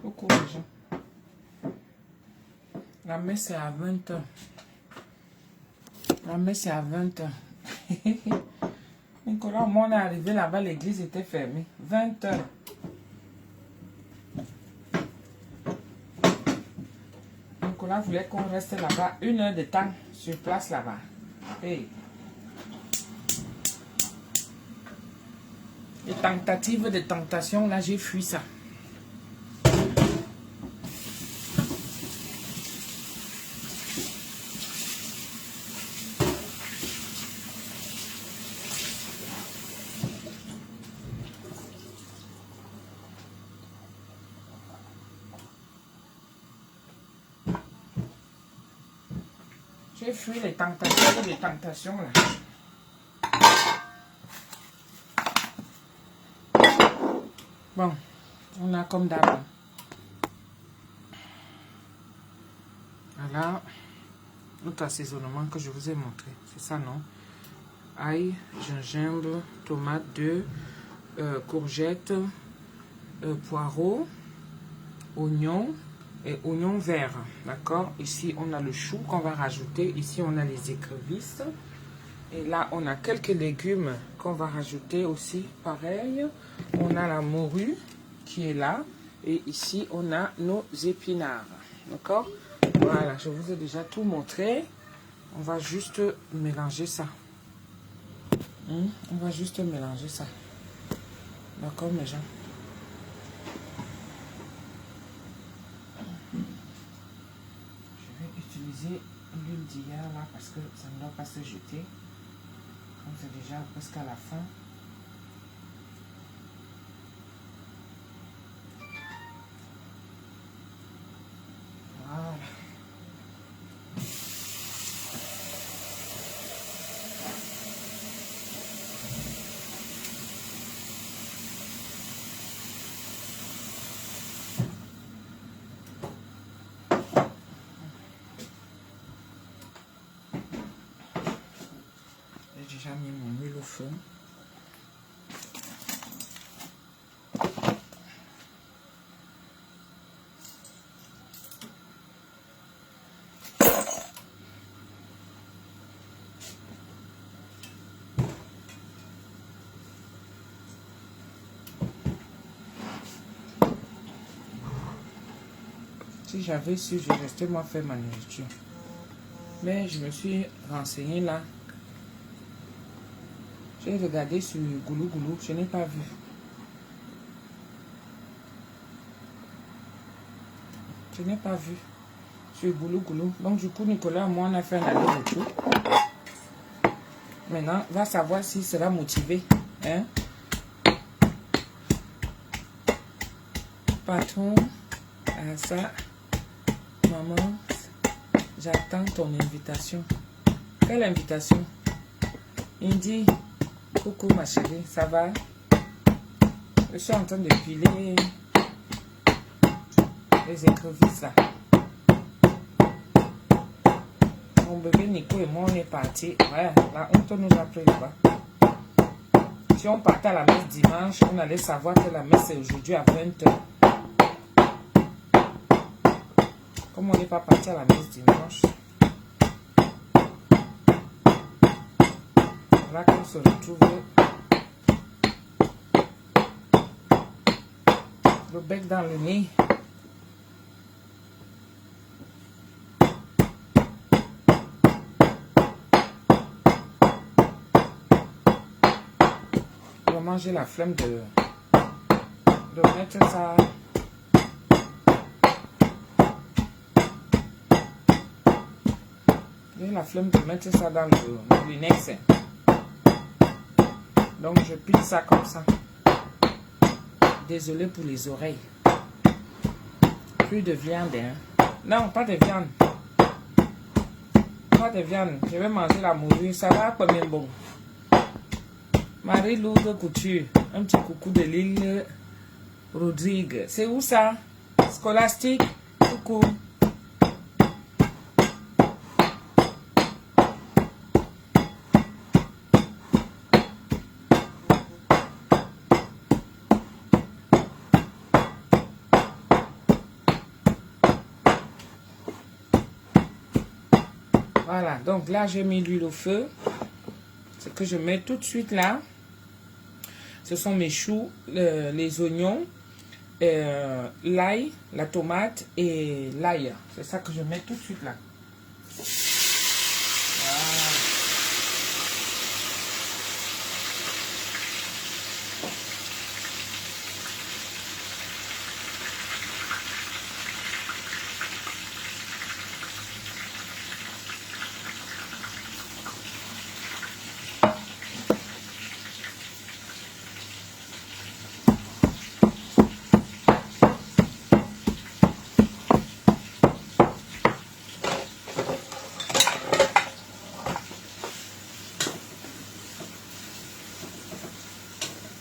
Coucou les gens. La messe est à 20h. La messe est à 20h. Nicolas, au moment où on est arrivé là-bas, l'église était fermée. 20h. Nicolas voulait qu'on reste là-bas 1 heure de temps sur place là-bas. Hey. Les tentatives de tentation, là, j'ai fui ça. J'ai fui les tentations là. Bon, on a comme d'hab. Voilà, notre assaisonnement que je vous ai montré. C'est ça, non? Ail, gingembre, tomate, d'œufs, courgettes, poireaux, oignons et oignons verts. D'accord? Ici, on a le chou qu'on va rajouter. Ici, on a les écrevisses. Et là, on a quelques légumes qu'on va rajouter aussi. Pareil, on a la morue qui est là. Et ici, on a nos épinards. D'accord? Voilà, je vous ai déjà tout montré. On va juste mélanger ça. On va juste mélanger ça. D'accord, mes gens? Je vais utiliser l'huile d'hier là parce que ça ne doit pas se jeter. Comme c'est déjà presque à la fin. Voilà. J'ai déjà mis mon huile au feu. Si j'avais su, je restais moi faire ma nourriture. Mais je me suis renseignée là. J'ai regardé sur Goulou Goulou, je n'ai pas vu. Je n'ai pas vu sur Goulou Goulou. Donc du coup, Nicolas, moi, on a fait un aller-retour. Maintenant, va savoir s'il sera motivé. Hein? Patron, ça, maman, j'attends ton invitation. Quelle invitation? Il dit, coucou ma chérie, ça va? Je suis en train de piler les écrevisses là. Mon bébé Nico et moi on est partis. Ouais, la honte nous a pris là-bas. Si on partait à la messe dimanche, on allait savoir que la messe est aujourd'hui à 20h. Comme on n'est pas parti à la messe dimanche, là qu'on se retrouve le bec dans le nez. Vraiment j'ai la flemme de mettre ça. J'ai la flemme de mettre ça dans le lunex. Donc je pile ça comme ça. Désolé pour les oreilles. Plus de viande, hein. Non, pas de viande. Pas de viande. Je vais manger la morue. Ça va pas bien bon. Marie Lourde Couture. Un petit coucou de l'île Rodrigue. C'est où ça? Scolastique. Coucou. Voilà, donc là, j'ai mis l'huile au feu. Ce que je mets tout de suite là, ce sont mes choux, les oignons, l'ail, la tomate et l'ail. C'est ça que je mets tout de suite là. Voilà.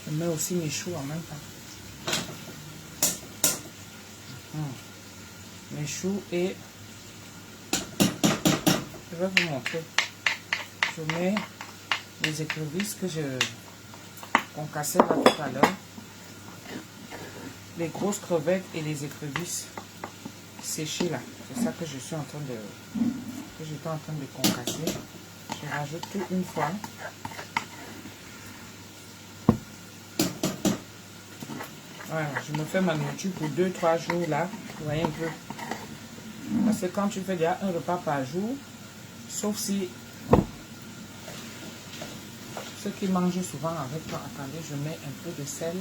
Je mets aussi mes choux en même temps. Mes choux et je vais vous montrer. Je mets les écrevisses que je concassais là tout à l'heure. Les grosses crevettes et les écrevisses séchées là. C'est ça que je suis en train de... que j'étais en train de concasser. Je rajoute tout une fois. Voilà, je me fais ma nourriture pour 2-3 jours là. Vous voyez un peu. Parce que quand tu fais déjà un repas par jour, sauf si ceux qui mangent souvent avec toi, attendez, je mets un peu de sel.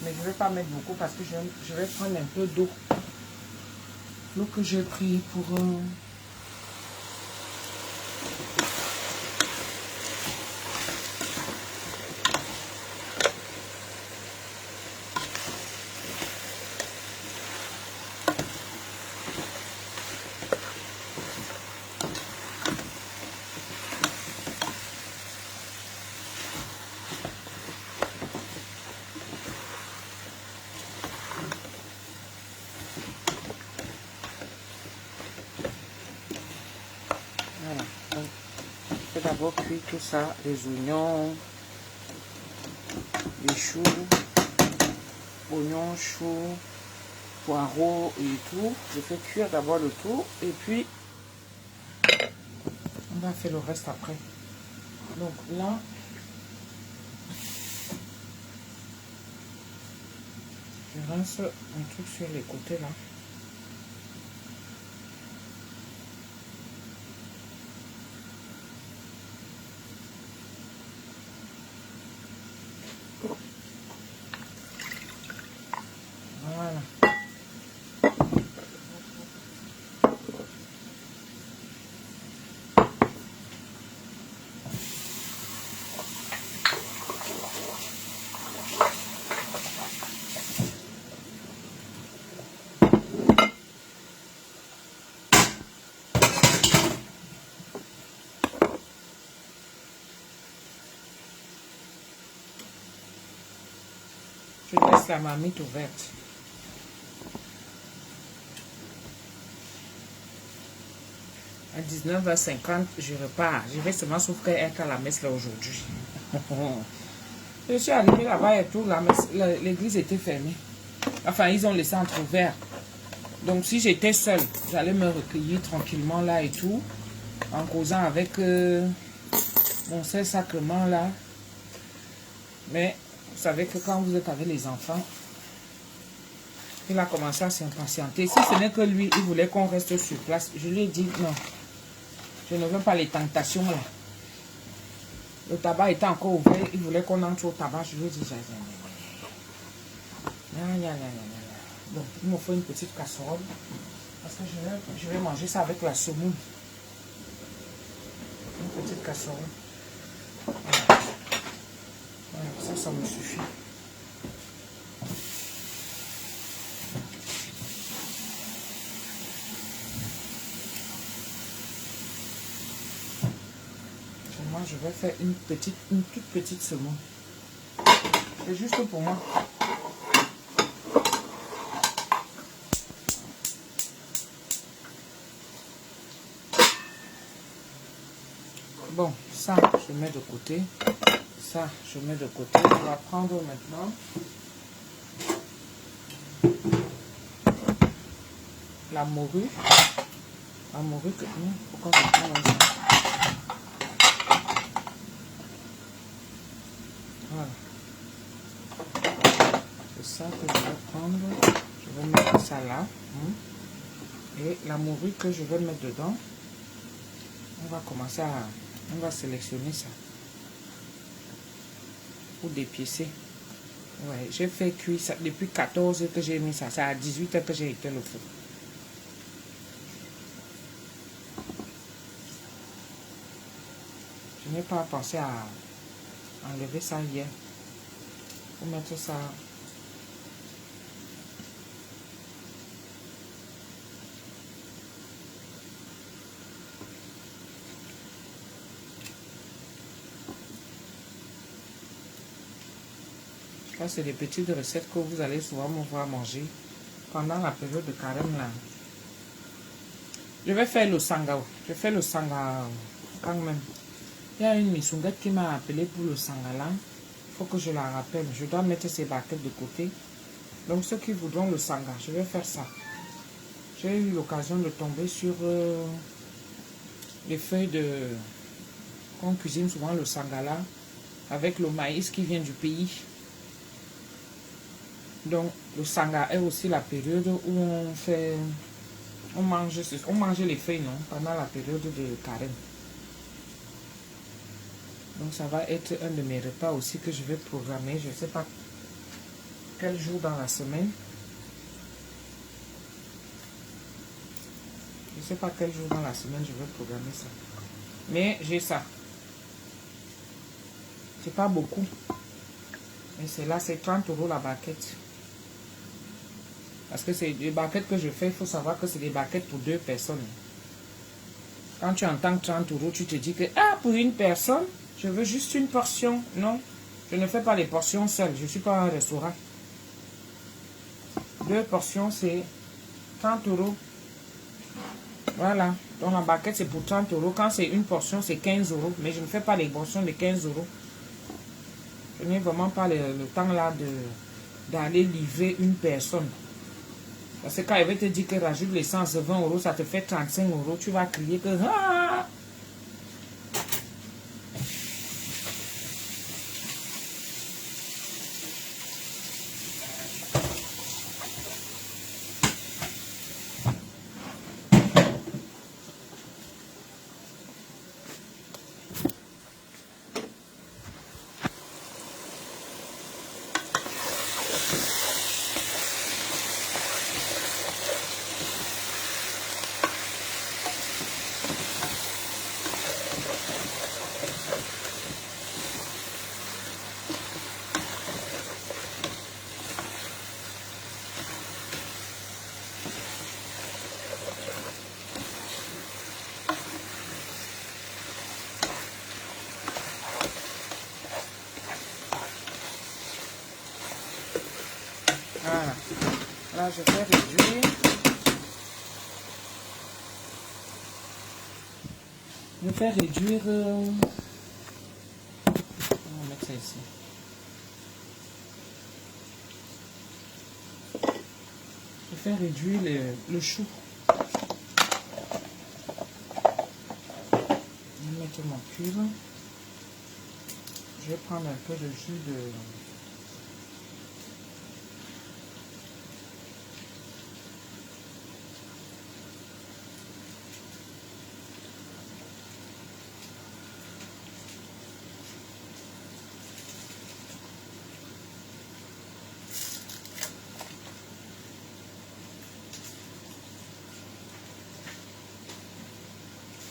Mais je ne vais pas mettre beaucoup parce que je vais prendre un peu d'eau. L'eau que j'ai pris pour... Voilà. Donc, je vais d'abord cuire tout ça, les oignons, les choux, oignons, choux, poireaux et tout. Je fais cuire d'abord le tout et puis on va faire le reste après. Donc là, je rince un truc sur les côtés là. Voilà. Je laisse la marmite ouverte. À 19h50, je repars. Je vais seulement sauf être à la messe là aujourd'hui. Je suis arrivée là-bas et tout, l'église était fermée. Enfin, ils ont laissé entrouvert. Donc, si j'étais seule, j'allais me recueillir tranquillement là et tout, en causant avec mon Saint-Sacrement là. Mais, vous savez que quand vous êtes avec les enfants, il a commencé à s'impatienter. Si ce n'est que lui, il voulait qu'on reste sur place. Je lui ai dit non. Je ne veux pas les tentations là. Le tabac était encore ouvert. Il voulait qu'on entre au tabac. Je lui ai dit, bon, il me faut une petite casserole. Parce que je vais manger ça avec la semoule. Une petite casserole. Voilà, ça me suffit. Moi, je vais faire une toute petite semoule. C'est juste pour moi. Bon, ça, je mets de côté. Ça, je mets de côté. On va prendre maintenant la morue. La morue que... Pourquoi je prends là ça? Voilà. C'est ça que je vais prendre. Je vais mettre ça là. Et la morue que je vais mettre dedans, on va commencer à... On va sélectionner ça. Pour dépiécer. Ouais, j'ai fait cuire ça depuis 14 heures que j'ai mis ça. C'est à 18 heures que j'ai éteint le feu. Je n'ai pas pensé à enlever ça hier. Pour mettre ça. Ça, c'est des petites recettes que vous allez souvent me voir manger pendant la période de carême là. Je vais faire le sangao. Je fais le sangao quand même. Il y a une misungette qui m'a appelé pour le sangala. Il faut que je la rappelle. Je dois mettre ces baguettes de côté. Donc ceux qui voudront le sanga, je vais faire ça. J'ai eu l'occasion de tomber sur les feuilles de... qu'on cuisine souvent le sangala avec le maïs qui vient du pays. Donc le sanga est aussi la période où on fait... On mange les feuilles, non? Pendant la période de carême. Donc ça va être un de mes repas aussi que je vais programmer. Je ne sais pas quel jour dans la semaine. Je ne sais pas quel jour dans la semaine je vais programmer ça. Mais j'ai ça. C'est pas beaucoup. Mais c'est là, c'est 30 € la baguette. Parce que c'est des baguettes que je fais, il faut savoir que c'est des baguettes pour 2 personnes. Quand tu entends 30 €, tu te dis que, ah, pour une personne, je veux juste une portion. Non, je ne fais pas les portions seules. Je ne suis pas un restaurant. 2 portions, c'est 30 €. Voilà. Donc la baguette, c'est pour 30 €. Quand c'est une portion, c'est 15 €. Mais je ne fais pas les portions de 15 €. Je n'ai vraiment pas le temps là d'aller livrer une personne. Parce que quand il va te dire que rajoute l'essence de 20 €, ça te fait 35 €. Tu vas crier que... Ah! Voilà. Là, je vais réduire. Je vais réduire... On va mettre ça ici. Je vais réduire le chou. Je vais mettre mon cube. Je vais prendre un peu de jus de...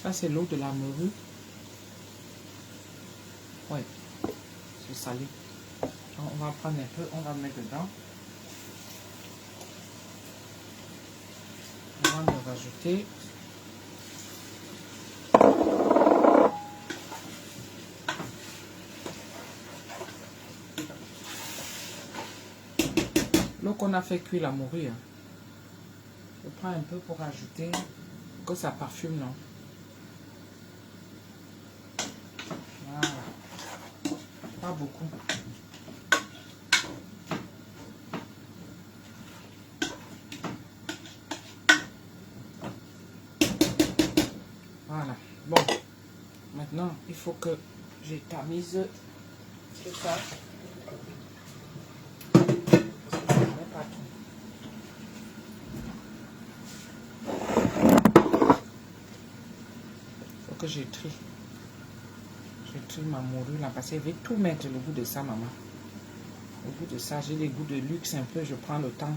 Ça, c'est l'eau de la morue. Ouais, c'est salé. Donc, on va prendre un peu, on va mettre dedans. On va le rajouter. L'eau qu'on a fait cuire la morue. Hein. Je prends un peu pour rajouter, que ça parfume, non? Voilà. Pas beaucoup. Voilà. Bon. Maintenant, il faut que je tamise tout ça. Que je trie ma morue là parce que je vais tout mettre le goût de ça, maman. Le goût de ça, j'ai les goûts de luxe un peu. Je prends le temps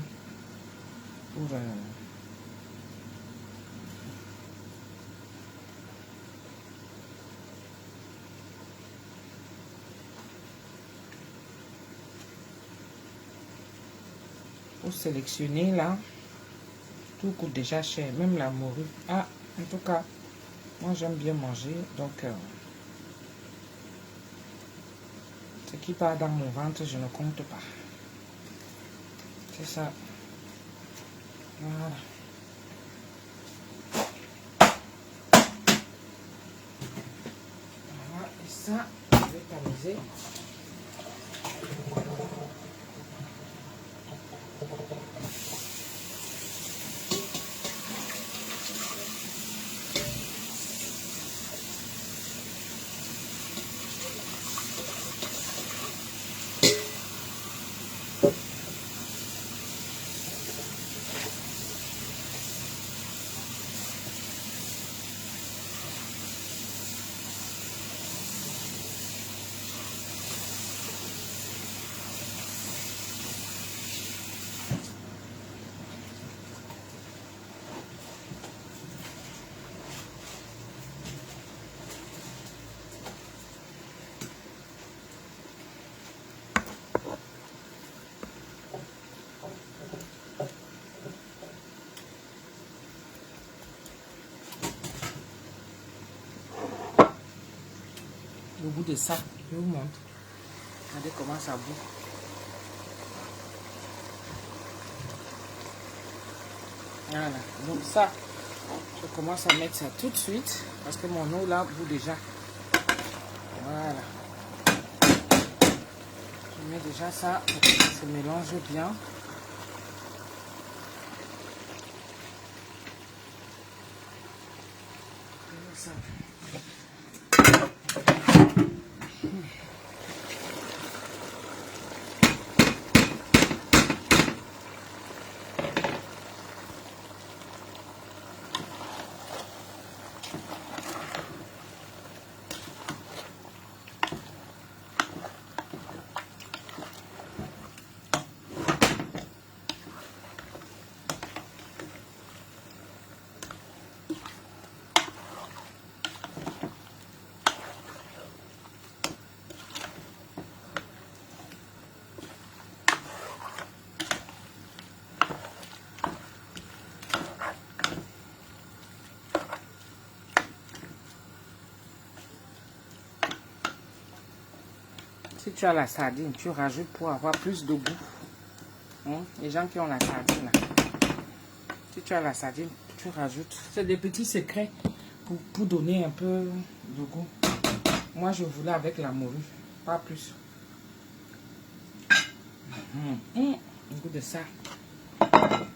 pour sélectionner là. Tout coûte déjà cher, même la morue. Ah, en tout cas, moi j'aime bien manger, donc ce qui part dans mon ventre, je ne compte pas. C'est ça. Voilà. Voilà, et ça, je vais tamiser. Le goût de ça, je vous montre. Regardez comment ça boue. Voilà, donc ça, je commence à mettre ça tout de suite parce que mon eau là bout déjà. Voilà. Je mets déjà ça pour que ça se mélange bien. Ça. Si tu as la sardine, tu rajoutes pour avoir plus de goût. Les gens qui ont la sardine, là. Si tu as la sardine, tu rajoutes. C'est des petits secrets pour donner un peu de goût. Moi, je voulais avec la morue, pas plus. Le goût de ça. Voilà.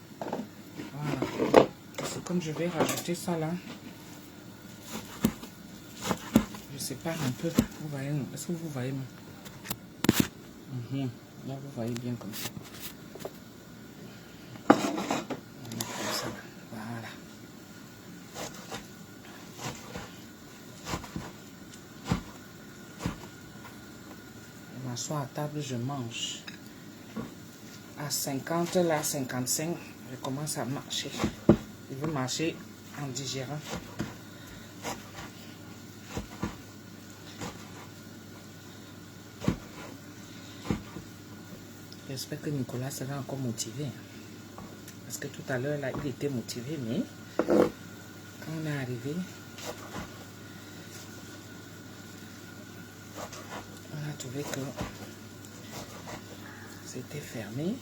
C'est comme je vais rajouter ça là. Je sépare un peu. Vous voyez, est-ce que vous voyez? Là, vous voyez bien comme ça. Comme ça. Voilà. Je m'assois à table, je mange. À 50, là, 55, je commence à marcher. Je veux marcher en digérant. J'espère que Nicolas sera encore motivé. Parce que tout à l'heure, là, il était motivé, mais quand on est arrivé, on a trouvé que c'était fermé.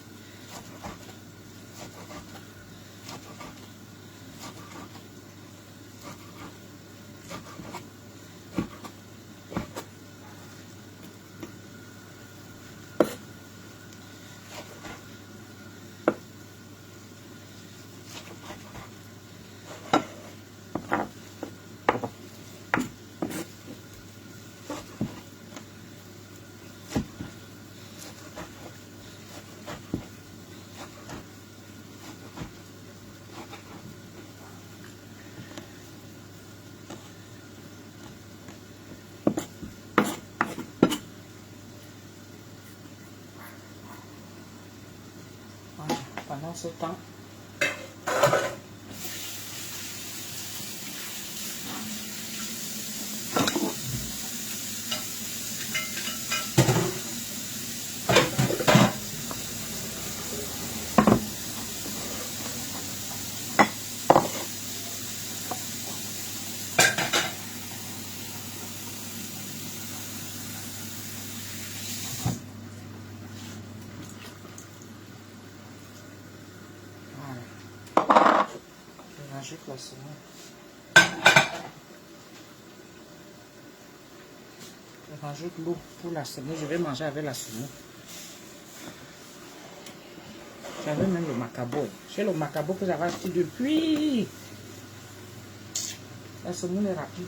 ce temps, j'ajoute la semoule. Je rajoute l'eau pour la semoule. Je vais manger avec la semoule. J'avais même le macabo. J'ai le macabo que j'avais acheté depuis. La semoule est rapide.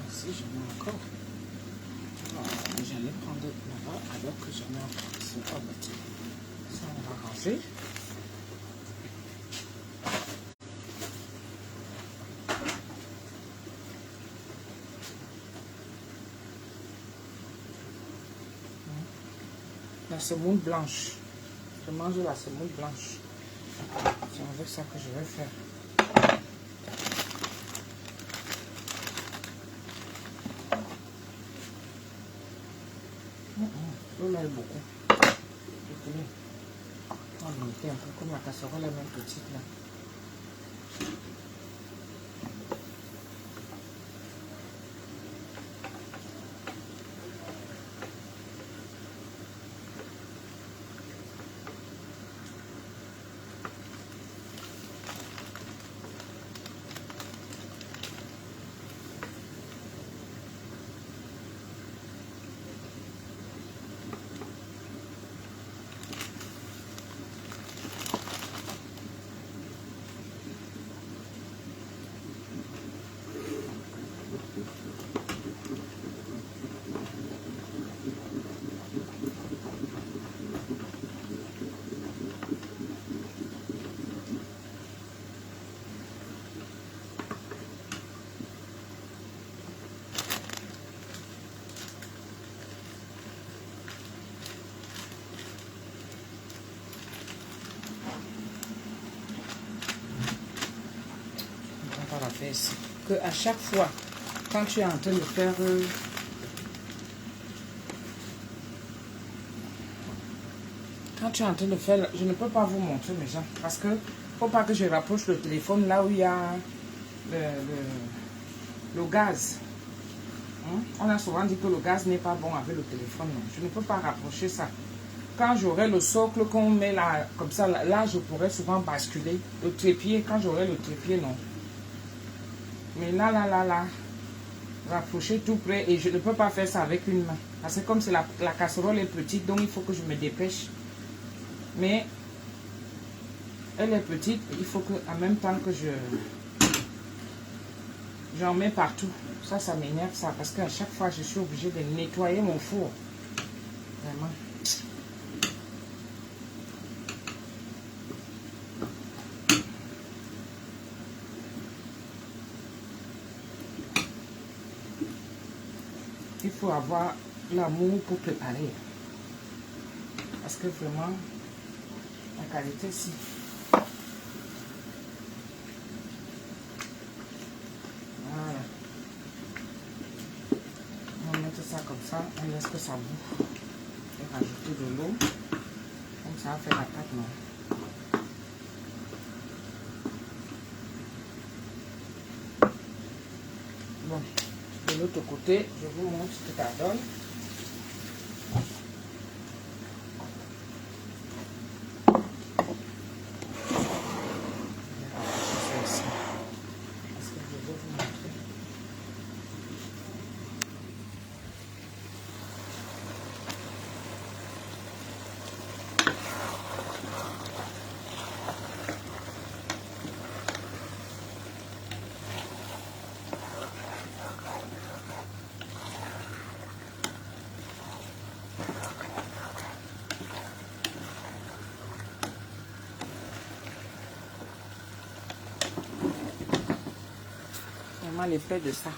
Ici, j'en ai encore. J'allais prendre là-bas alors que j'en ai encore ici. Oh, bah, tiens. Ça, on va ranger. La semoule blanche. Je mange la semoule blanche. C'est avec ça que je vais faire. L'eau là est beaucoup. On va mettre un peu comme la casserole est même petite là. La faire ici. Que à chaque fois, quand tu es en train de faire je ne peux pas vous montrer mes gens parce que faut pas que je rapproche le téléphone là où il y a le gaz. On a souvent dit que le gaz n'est pas bon avec le téléphone. Non. Je ne peux pas rapprocher ça. Quand j'aurai le socle qu'on met là, comme ça, là, je pourrais souvent basculer. Le trépied, quand j'aurai le trépied, non. Mais là, rapprocher tout près et je ne peux pas faire ça avec une main. Parce que comme c'est la casserole est petite, donc il faut que je me dépêche. Mais elle est petite, il faut que en même temps que j'en mets partout. Ça m'énerve ça parce qu'à chaque fois je suis obligée de nettoyer mon four. Vraiment. Il faut avoir l'amour pour préparer. Parce que vraiment, la qualité, si. Voilà. On va mettre ça comme ça, on laisse que ça bouffe. Et rajouter de l'eau. Comme ça, on fait la pâte, non. Bon, de l'autre côté, je vous montre ce que ça donne. Vraiment l'effet de ça.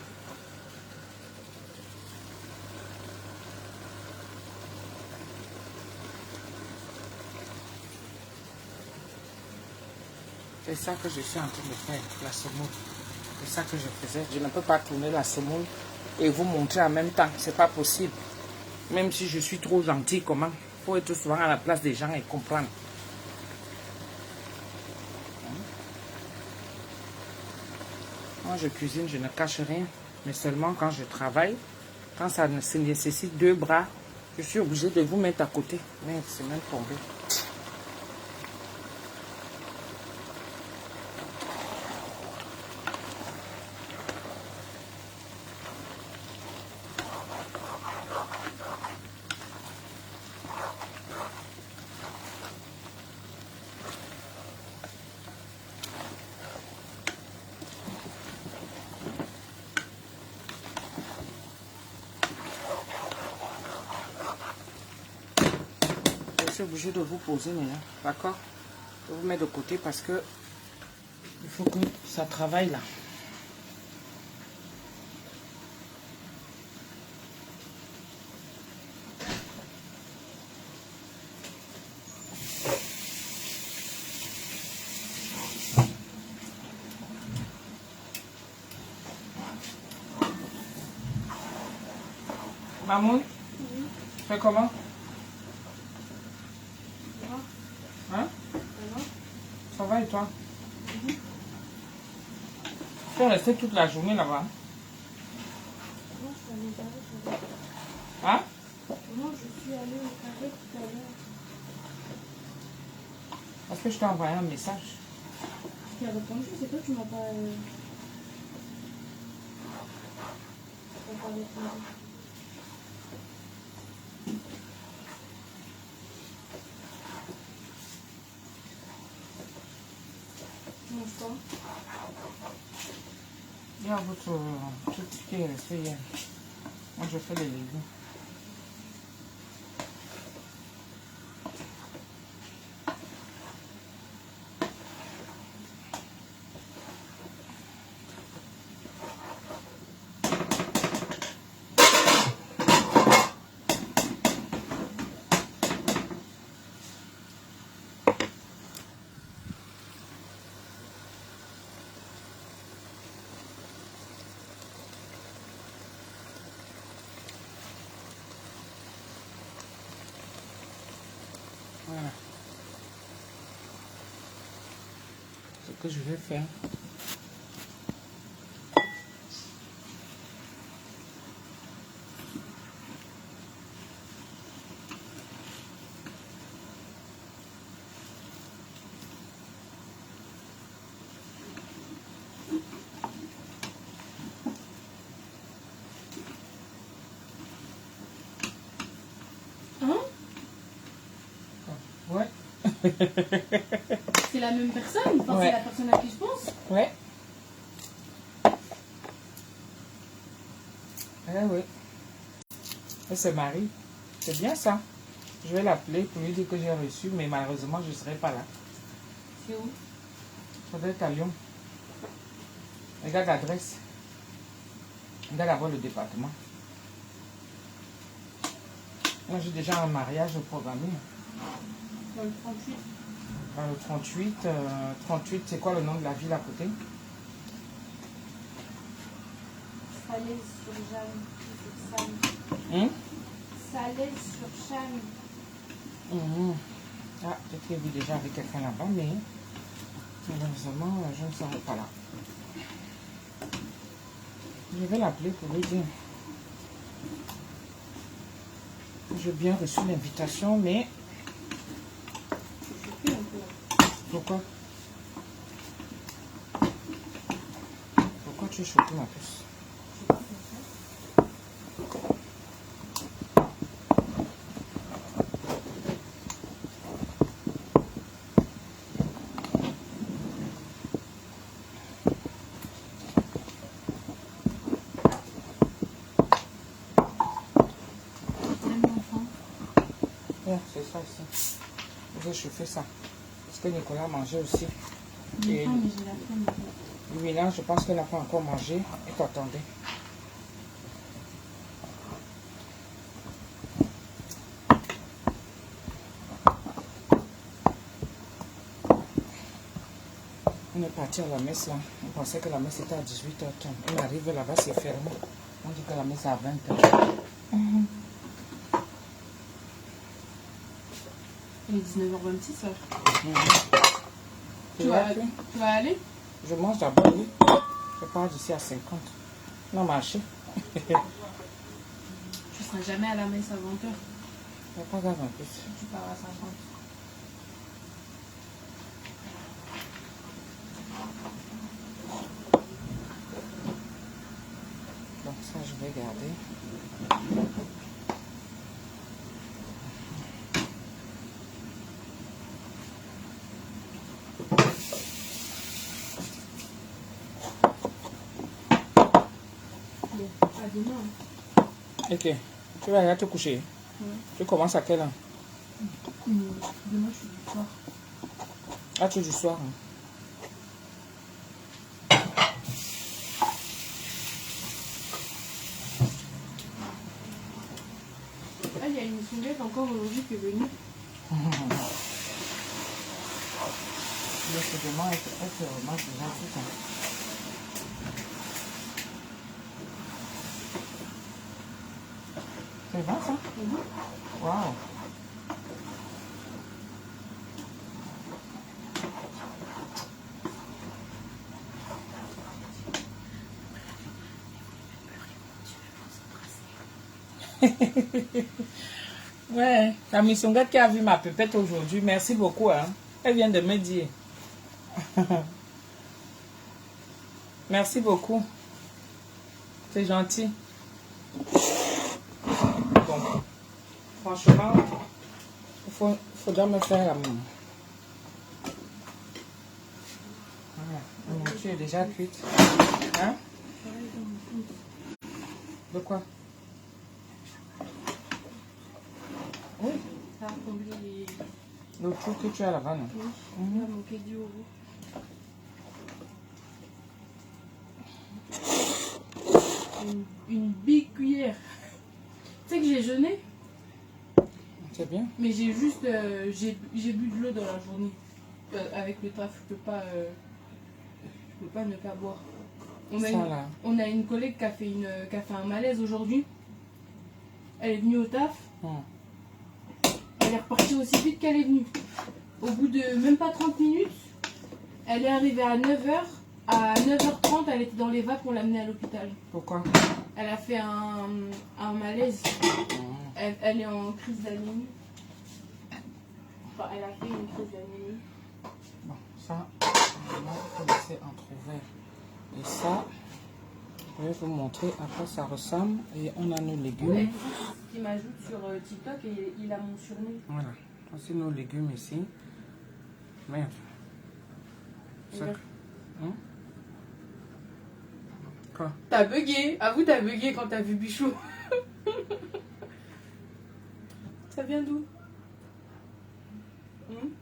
C'est ça que je suis en train de faire, la semoule. C'est ça que je faisais. Je ne peux pas tourner la semoule et vous montrer en même temps. C'est pas possible. Même si je suis trop gentil, comment? Il faut être souvent à la place des gens et comprendre. Moi, je cuisine, je ne cache rien. Mais seulement quand je travaille, quand ça nécessite 2 bras, je suis obligée de vous mettre à côté. Mais c'est même tombé. Je suis obligée de vous poser maintenant, d'accord? Je vous mets de côté parce que il faut que ça travaille là. Mamoun, fais comment? Hein? Ça va et toi? Tu es resté toute la journée là-bas? Hein? Non, je suis allée au carré tout à l'heure. Parce que je t'ai envoyé un message. Tu as répondu, c'est toi qui m'as pas répondu. Tu manges quoi? Il y a votre tout ce qui est resté hier. Moi, je fais les légumes. Voilà. Ce que je vais faire. Hein? Ouais. C'est la même personne? Enfin, Ouais. c'est la personne à qui je pense? Ouais. Oui. Et c'est Marie. C'est bien ça. Je vais l'appeler pour lui dire que j'ai reçu, mais malheureusement, je ne serai pas là. C'est où? Ça doit être à Lyon. Regarde l'adresse. Regarde d'abord le département. Moi, j'ai déjà un mariage programmé. Dans le 38. Dans le 38. 38, c'est quoi le nom de la ville à côté? Salaise-sur-Jeanne. Salaise-sur-Jeanne. Ah, peut-être qu'il vit déjà avec quelqu'un là-bas, mais malheureusement, je ne serai pas là. Je vais l'appeler pour lui dire. J'ai bien reçu l'invitation, mais... Pourquoi? Pourquoi tu es choquée, ma puce? C'est ça aussi. Je vais chauffer ça. Parce que Nicolas mangeait aussi. Mais j'ai la flemme. Lumina, je pense qu'elle n'a pas encore mangé. Et attendez. On est parti à la messe là. On pensait que la messe était à 18h30. On arrive là-bas, c'est fermé. On dit que la messe est à 20h. Il est 19h26 là. Tu Tu vas aller? Je mange d'abord, oui. Je pars d'ici à 50. Non, marché. Tu seras jamais à la messe à 20h. C'est pas grave en plus. Tu pars à 50. Donc ça, je vais garder. Bon, à demain. Ok. Tu vas aller te coucher. Tu commences à quelle heure? Demain, je suis du soir. Ah, tu es du soir. Hein. Ah, il y a une souillette encore aujourd'hui qui est venue. Décidément, elle se remarque déjà tout ça. C'est vrai ça? Waouh! Ouais, la Missongate qui a vu ma pépette aujourd'hui, merci beaucoup. Hein. Elle vient de me dire. Merci beaucoup. C'est gentil. Bon, franchement, il faudra me faire la main. Voilà, la nourriture est déjà cuite. Hein? De quoi? Oui. Ça a comblé les... Le trou que tu as là-bas, non? Oui, il a manqué du haut. Une big cuillère. Tu sais que j'ai jeûné, C'est bien. mais j'ai juste j'ai bu de l'eau dans la journée. Avec le taf, je peux pas ne pas boire. On a une collègue qui a fait un malaise aujourd'hui. Elle est venue au taf. Elle est repartie aussi vite qu'elle est venue. Au bout de même pas 30 minutes, elle est arrivée à 9h. À 9h30, elle était dans les vapes pour l'amener à l'hôpital. Pourquoi? Elle a fait un malaise. Elle est en crise d'anémie. Enfin, elle a fait une crise d'anémie. Bon, ça, il faut laisser entrouvert. Et ça, je vais vous montrer à quoi ça ressemble. Et on a nos légumes. Ouais, il m'ajoute sur TikTok et il a mon surnom. Voilà. Voici nos légumes ici. Merde. Ça... Hein? Quoi? T'as bugué. Avoue, t'as bugué quand t'as vu Bichou. Ça vient d'où?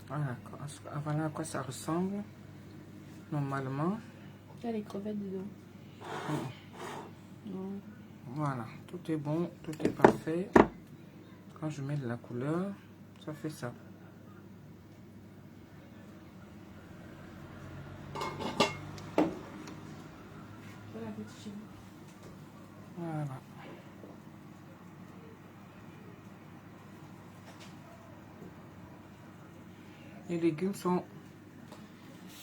Voilà à quoi ça ressemble. Normalement. Il y a les crevettes dedans. Voilà. Tout est bon. Tout est parfait. Quand je mets de la couleur, ça fait ça. Voilà. Les légumes sont...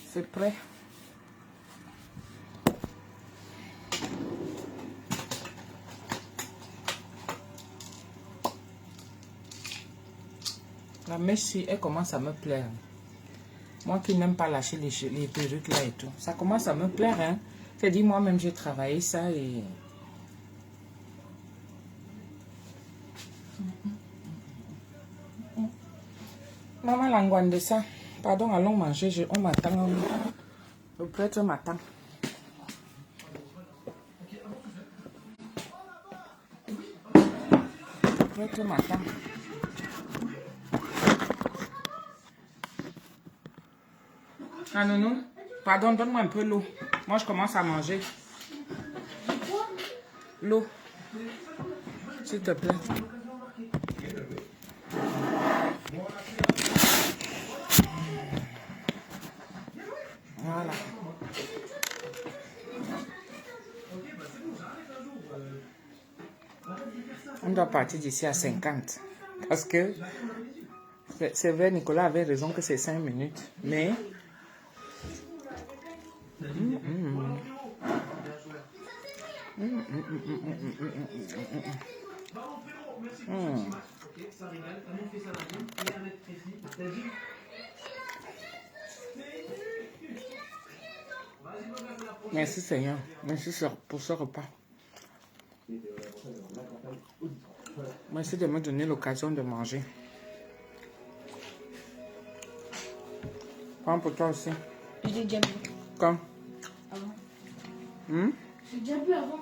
C'est prêt. La mèche, elle commence à me plaire. Moi qui n'aime pas lâcher les perruques là et tout. Ça commence à me plaire. Hein. C'est dit, moi-même, j'ai travaillé ça et... Maman l'angoisse de ça. Pardon, allons manger. On m'attend. Le prêtre m'attend. Le prêtre m'attend. Ah non, non. Pardon, donne-moi un peu l'eau. Moi, je commence à manger. L'eau. S'il te plaît. Voilà. On doit partir d'ici à 50. Parce que c'est vrai, Nicolas avait raison que c'est 5 minutes. Mais... Merci Seigneur. Merci pour ce repas. Merci de me donner l'occasion de manger. Prends pour toi aussi. J'ai déjà bu. Quand? Avant. J'ai déjà bu avant.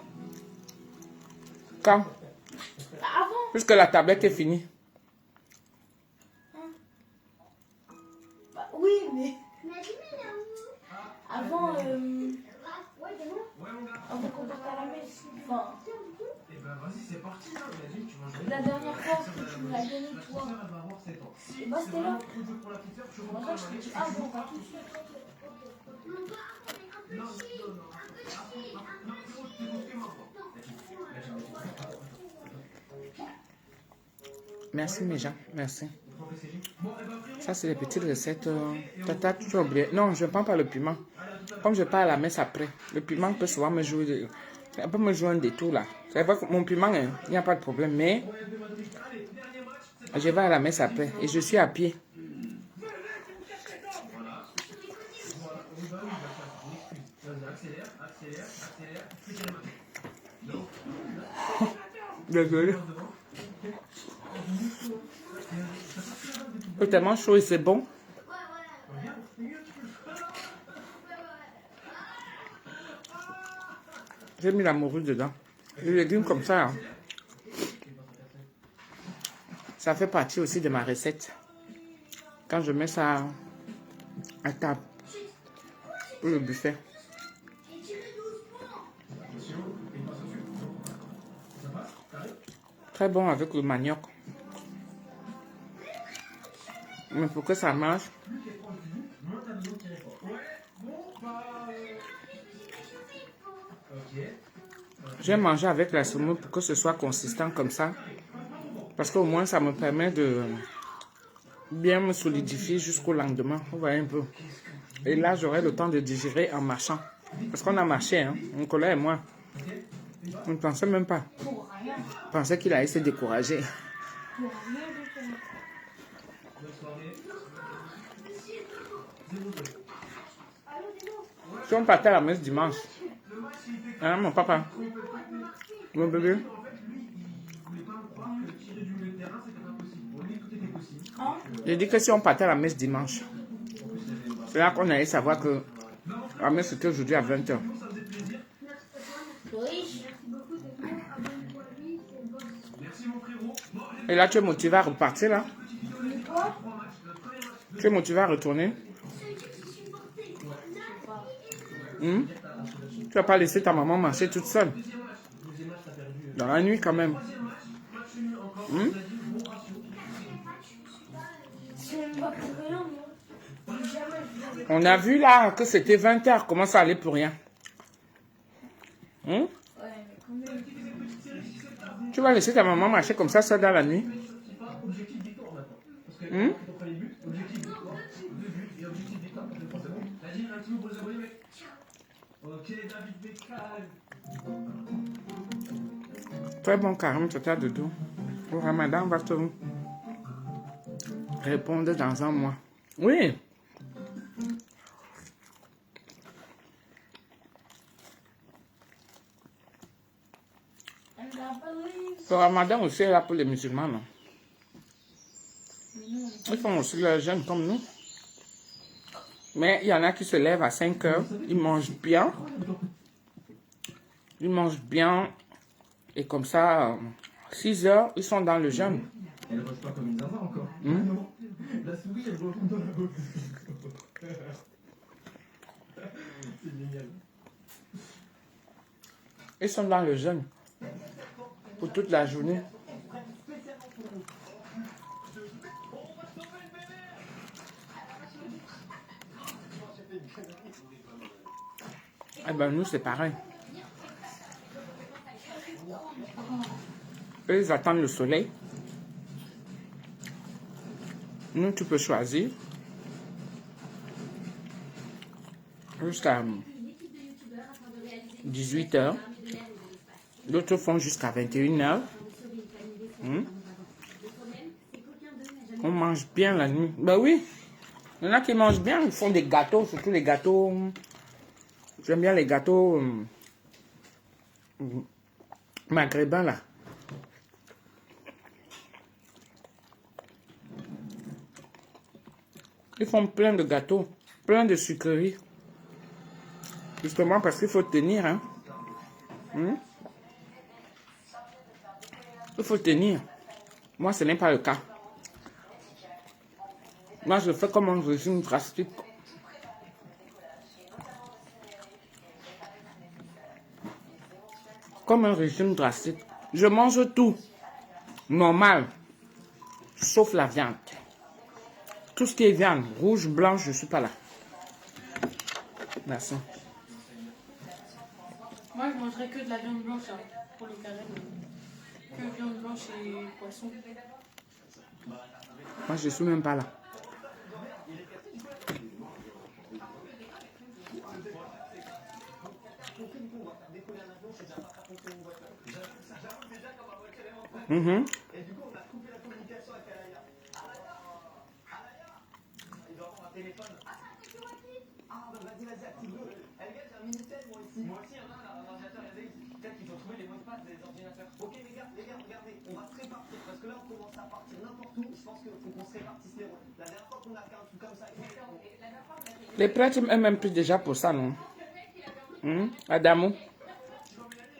Quand? Avant. Puisque la tablette est finie. Bah, oui, mais... Avant, avant qu'on parte à la messe. Enfin... La dernière fois que tu me l'as donné, toi. Et bah, c'était là. Maintenant, je te dis, ah bon, pas tout de suite. Merci mes gens, merci. Ça c'est les petites recettes. Tata, tu as oublié. Non, je ne prends pas le piment. Comme je pars à la messe après, le piment peut souvent me jouer, peut me jouer un détour là. C'est vrai que mon piment, il n'y a pas de problème, mais je vais à la messe après et je suis à pied. Désolé. C'est tellement chaud et c'est bon. J'ai mis la morue dedans. Les légumes comme ça, hein, ça fait partie aussi de ma recette. Quand je mets ça à table pour le buffet. Très bon avec le manioc. Mais pour que ça marche, j'ai mangé avec la semoule pour que ce soit consistant comme ça. Parce qu'au moins, ça me permet de bien me solidifier jusqu'au lendemain. Vous voyez un peu. Et là, j'aurai le temps de digérer en marchant. Parce qu'on a marché, hein, mon collègue et moi. On ne pensait même pas. On pensait qu'il allait se décourager. Si on partait à la messe dimanche, hein, mon papa, mon bébé, j'ai dit que si on partait à la messe dimanche, c'est là qu'on allait savoir que la messe c'était aujourd'hui à 20h. Et là, tu es motivé à repartir là? Tu es motivé à retourner? Tu vas pas laisser ta maman marcher toute seule? Dans la nuit quand même. On a vu là que c'était 20h. Comment ça allait pour rien? Tu vas laisser ta maman marcher comme ça dans la nuit? Très bon carême total de dos. Au Ramadan, on va te répondre dans un mois. Oui. Le Ramadan aussi est là pour les musulmans, non? Ils font aussi le jeûne comme nous. Mais il y en a qui se lèvent à 5h, ils mangent bien. Ils mangent bien. Et comme ça, 6h, ils sont dans le jeûne. Elle ne mange pas comme une zinzin encore. La souris, elle reprend dans la boxe. C'est génial. Ils sont dans le jeûne pour toute la journée. Eh ben nous c'est pareil. Eux, ils attendent le soleil. Nous tu peux choisir jusqu'à 18h. D'autres font jusqu'à 21h. On mange bien la nuit. Ben oui. Il y en a qui mangent bien. Ils font des gâteaux. Surtout les gâteaux. J'aime bien les gâteaux maghrébins là. Ils font plein de gâteaux. Plein de sucreries. Justement parce qu'il faut tenir. Hein. Il faut tenir. Moi, ce n'est pas le cas. Moi, je fais comme un régime drastique. Comme un régime drastique. Je mange tout. Normal. Sauf la viande. Tout ce qui est viande, rouge, blanche, je ne suis pas là. Merci. Moi, je mangerais que de la viande blanche hein, pour le carême. Que viande blanche et poisson. Moi, je ne suis même pas là. Et du coup, on a coupé la communication avec Alaya. Alaya, il doit avoir un téléphone. Ah, bah vas-y, active-le. Elle gars, j'ai un Minitel, moi aussi. Moi aussi, il y en a un ordinateur, il y a peut-être qu'il faut trouver les mots de passe des ordinateurs. Ok, les gars, regardez, on va se répartir. Parce que là, on commence à partir n'importe où. Je pense qu'il faut qu'on se répartisse les rôles. La dernière fois qu'on a fait un truc comme ça, les prêtres m'aiment plus déjà pour ça, non? Adamo.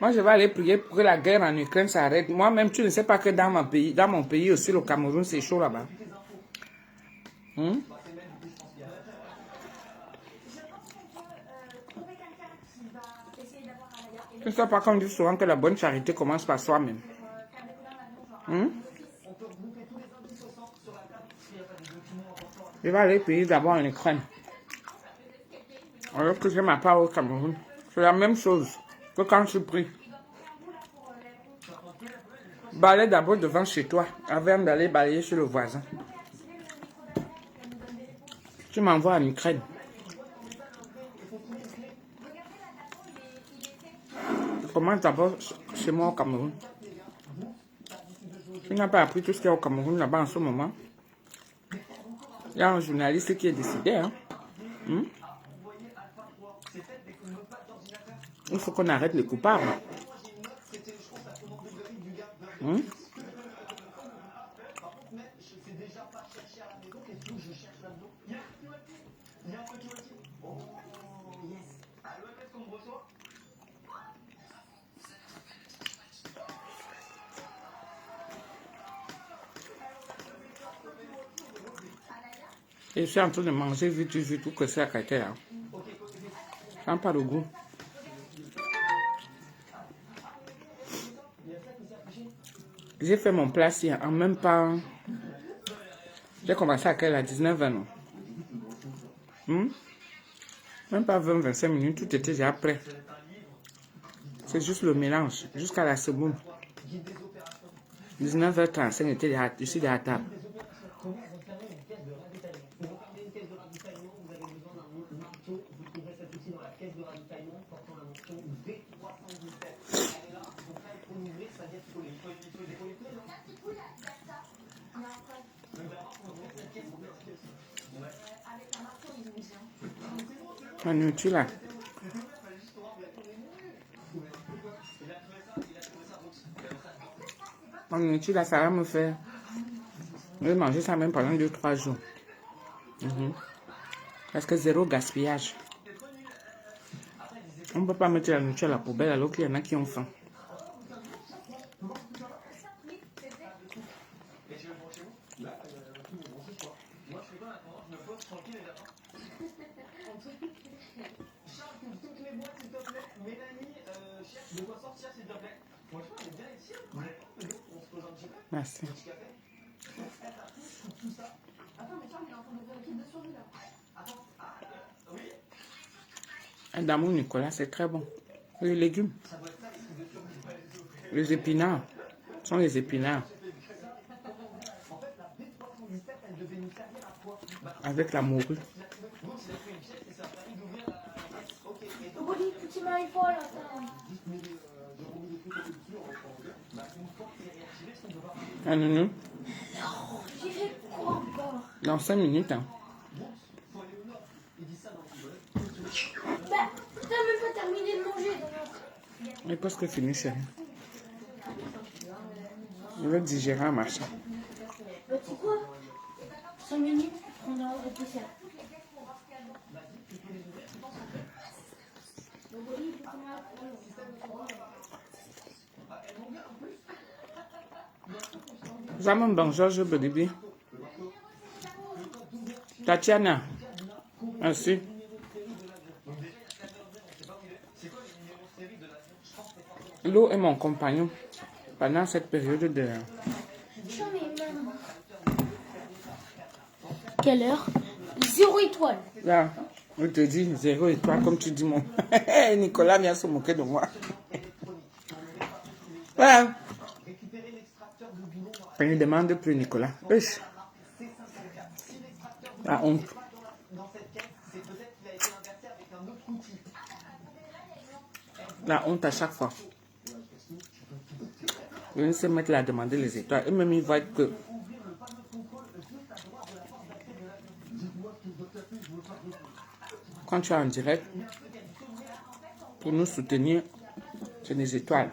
Moi, je vais aller prier pour que la guerre en Ukraine s'arrête. Moi-même, tu ne sais pas que dans mon pays aussi, le Cameroun, c'est chaud là-bas. Je ne sais pas qu'on dit souvent que la bonne charité commence par soi-même. Je vais aller prier d'abord en Ukraine. Alors que j'ai ma part au Cameroun. C'est la même chose que quand je prie. Balaye d'abord devant chez toi, avant d'aller balayer chez le voisin. Tu m'envoies en Ukraine. Je commence d'abord chez moi au Cameroun. Tu n'as pas appris tout ce qu'il y a au Cameroun là-bas en ce moment. Il y a un journaliste qui est décidé. Hein? Il faut qu'on arrête les coupables. Et je suis en train de manger vite tout que c'est à côté là. Ça n'a pas de goût. J'ai fait mon plat ici en même pas. J'ai commencé à quelle à 19h non? Même pas 20-25 minutes, tout était déjà prêt. C'est juste le mélange, jusqu'à la seconde. 19h35, je suis déjà à table. La nourriture là. La nourriture là, ça va me faire. Je vais manger ça même pendant 2-3 jours. Parce que zéro gaspillage. On ne peut pas mettre la nourriture à la poubelle alors qu'il y en a qui ont faim. Merci. Dans mon Nicolas, c'est très bon. Les légumes. Les épinards. Ce sont les épinards. Avec la morue. Ah non, non. J'y vais quoi encore? Dans 5 minutes. Hein. Bah, t'as même pas terminé de manger. Donc... Il est presque fini, chérie. Je vais digérer en marchant. Bah, tu sais quoi? 5 minutes, on a le dessert. Zaman bonjour, je peux dire. Tatiana. Merci. L'eau est mon compagnon pendant cette période de... Quelle heure? 0 étoile. Là, je te dis 0 étoile, comme tu dis, mon... Nicolas vient se moquer de moi. Voilà. Je ne demande plus, Nicolas. Wesh. La honte. La honte à chaque fois. Je ne sais mettre là à demander les étoiles. Et même ils voient que... Quand tu es en direct, pour nous soutenir, c'est des étoiles.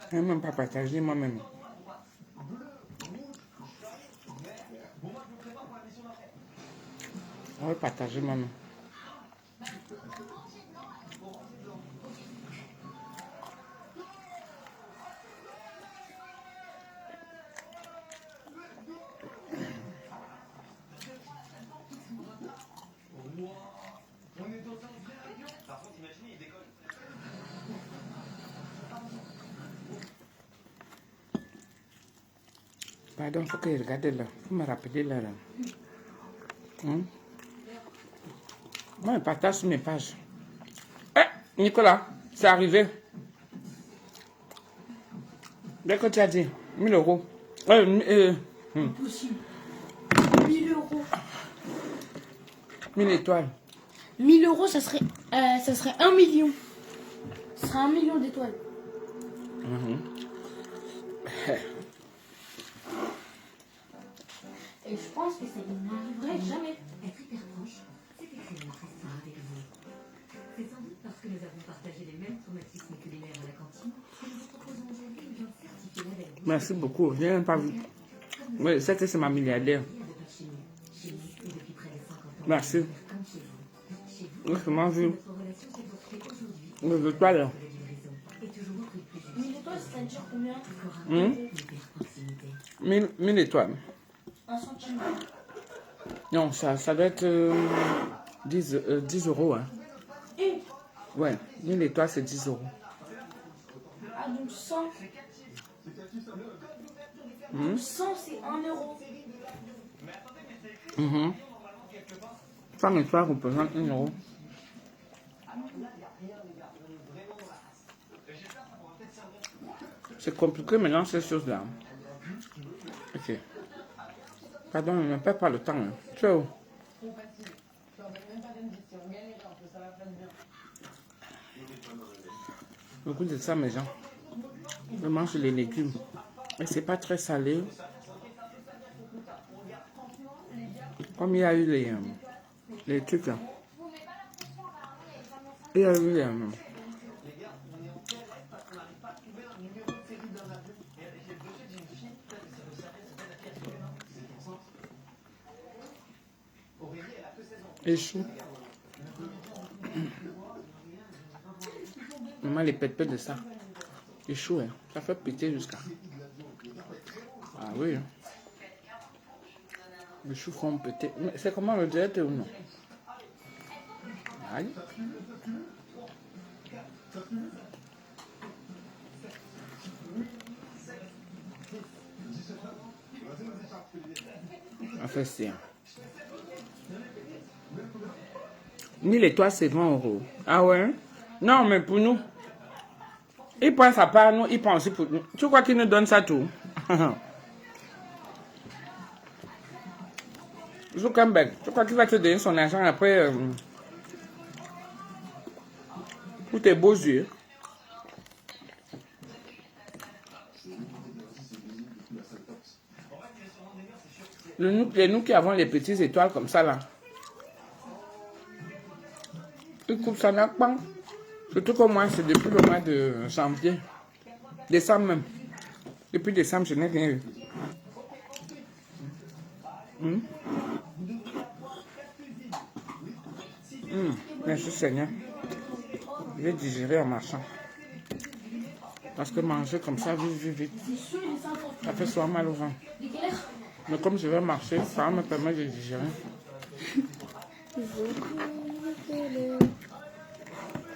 Je n'ai même pas partagé moi-même. On va partager moi-même. Pardon, il faut que je regarde là. Il faut me rappeler là. Moi, je partage sur mes pages. Eh, Nicolas, c'est arrivé. Dès que tu as dit 1000 euros. Impossible. 1000 euros. 1000 étoiles. 1000 euros, ça serait 1 million. Ce serait 1 million d'étoiles. Et je pense que ça n'arriverait jamais. Être hyper proche, c'est excellent de rester avec vous. C'est sans doute parce que nous avons partagé les mêmes traumatismes culinaires à la cantine que nous vous proposons aujourd'hui une viande certifiée avec vous. Merci beaucoup. Je n'ai pas vu. Oui, c'est ma milliardaire. Chez nous, et depuis près de 50 ans. Merci. Comme chez vous. Chez vous, Oui, comment vu? notre relation s'est construite aujourd'hui. Les étoiles. La livraison est toujours au prix le plus juste. 1000 étoiles, c'est-à-dire combien? Hyper proximité. 1000 étoiles. 1 centime. Non, ça doit être 10 euros. Hein. Et Ouais, 1000 étoiles, c'est 10 euros. ah, donc 100. 100, c'est 1 euro. 100 étoiles représente 1 euro. C'est compliqué maintenant ces choses-là. Ok. Pardon, on n'a pas le temps. Hein. Ciao. Beaucoup de ça, mes gens. Je mange les légumes. Et c'est pas très salé. Comme il y a eu les trucs là. Il y a eu les choux. seulement les pètes de ça. C'est chaud, hein. Ça fait péter jusqu'à. Ah oui. Hein. Les choux font péter. C'est comment le direct ou non? Aïe. En fait, c'est. 1000 étoiles, c'est 20 euros. Ah ouais? Non, mais pour nous. Il prend sa part, nous, il prend aussi pour nous. Tu crois qu'il nous donne ça tout? Zuckerberg, tu crois qu'il va te donner son argent après pour tes beaux yeux? Nous qui avons les petites étoiles comme ça là. Il coupe ça n'a pas. Surtout que moi, c'est depuis le mois de janvier. Décembre même. Depuis décembre, je n'ai rien eu. Merci Seigneur. Je vais digérer en marchant. Parce que manger comme ça, vite. Ça fait souvent mal au ventre. Mais comme je vais marcher, ça va me permettre de digérer.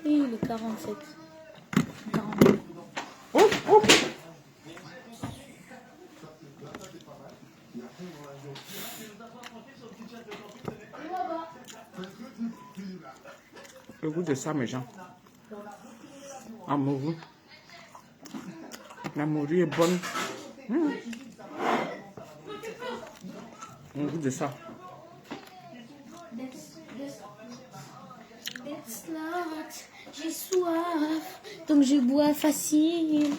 Oui, il est 47. 40. Le goût de ça, mes gens. Amoureux. La morue est bonne. Le goût de ça. J'ai soif, donc je bois facile.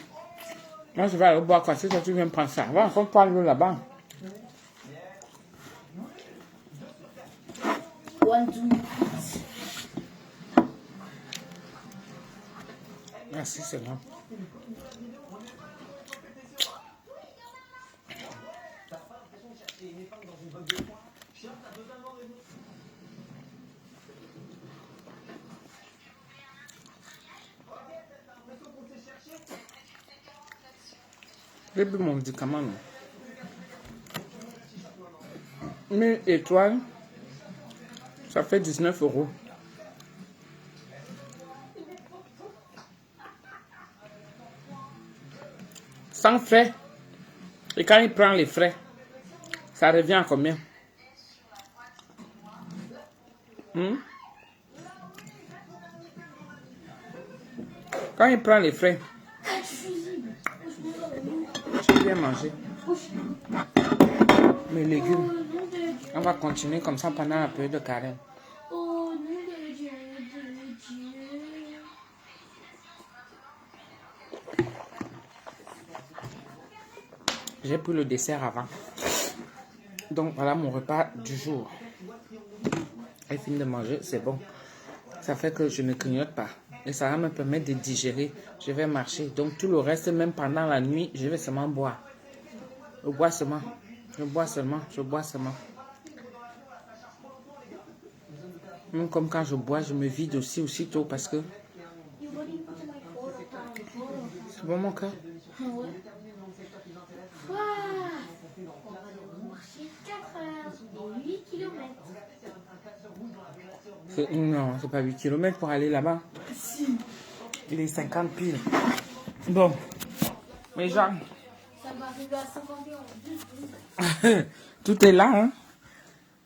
Moi, je vais aller boire quand toi, tu viens prendre ça. Va encore prendre l'eau là-bas. Merci, Seigneur. J'ai bu mon médicament. 1000 étoiles, ça fait 19 euros. Sans frais. Et quand il prend les frais, ça revient à combien? Quand il prend les frais, j'ai bien mangé. Mes légumes. On va continuer comme ça pendant un peu de carême. Oh, nom de Dieu, de Dieu. J'ai pris le dessert avant. Donc voilà mon repas du jour. J'ai fini de manger, c'est bon. Ça fait que je ne grignote pas. Et ça va me permettre de digérer. Je vais marcher. Donc tout le reste, même pendant la nuit, je vais seulement boire. Je bois seulement. Je bois seulement. Je bois seulement. Même comme quand je bois, je me vide aussi aussitôt parce que... C'est bon mon cœur? Waouh! On marchait 4 heures et 8 km. Non, c'est pas 8 km pour aller là-bas. Si. Il est 50 piles. Bon. Mais gens. Ça va arriver à 51. Tout est là, hein.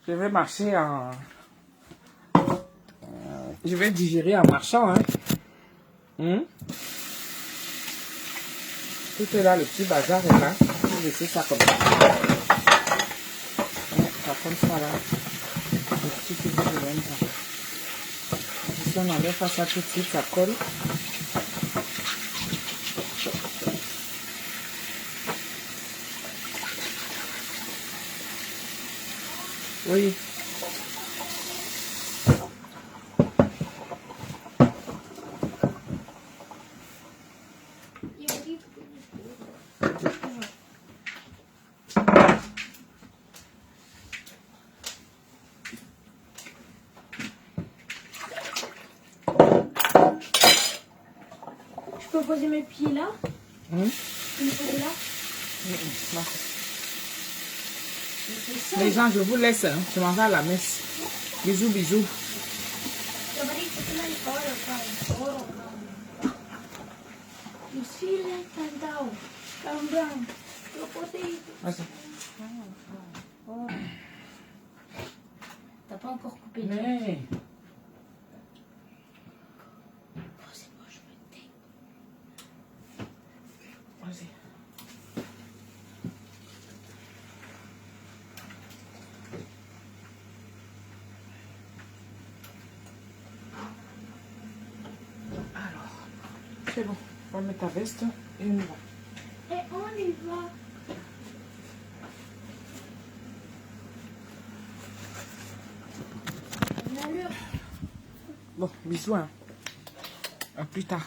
Je vais marcher en... Je vais digérer en marchant, hein. Tout est là, le petit bazar est là. Je vais laisser ça comme ça. Ça comme ça, là. Le petit peu de même ça. Si on enlève ça tout de suite, ça colle. Oui. peux poser mes pieds là. Hmm? Je peux les poser là. Non. C'est ça. Les gens, je vous laisse. Hein. Je m'en vais à la messe. Bisous, bisous. Los files cantao. Cabrón. Lo potito. Vas-y. T'as pas encore coupé le Mais... Oh, c'est bon, je me tais. Vas-y. Alors, c'est bon. On va mettre ta veste et on y va. Et on y va. Bon, bisous. Hein. À plus tard.